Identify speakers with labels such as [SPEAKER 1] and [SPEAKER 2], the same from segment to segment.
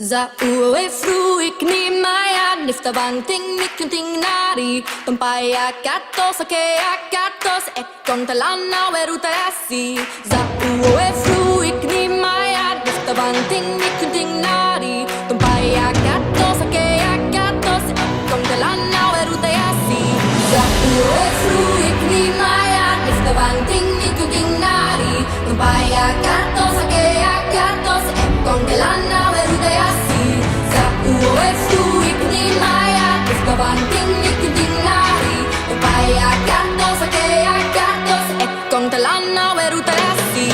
[SPEAKER 1] Za ue fruik ni maya nifta banting mikunting nari Tumpaya katos akea katos ekong talana weruta yasi Za ue fruik ni maya nifta banting mikunting nari Tumpaya katos akea katos ekong talana weruta yasi Za ue fruik ni maya nifta banting mikunting nari Tumpaya katos akea katos ekong talana weruta yasi Za ue fruik ni maya nifta banting mikunting nari Tumpaya katos akea katos ekong talana weruta yasi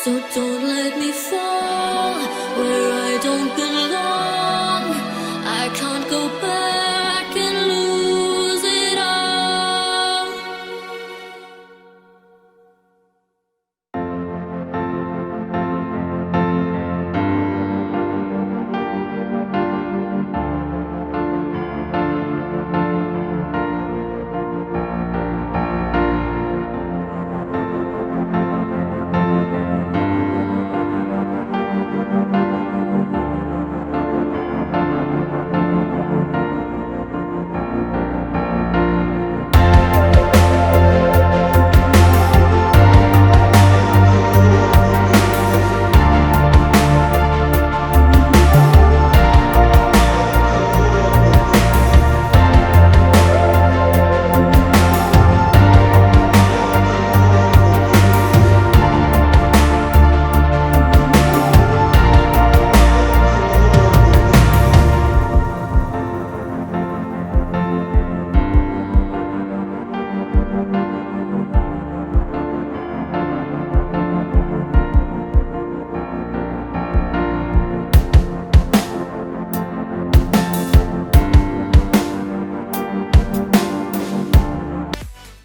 [SPEAKER 1] So don't let me fall where I don't belong. I can't go back and lose it all.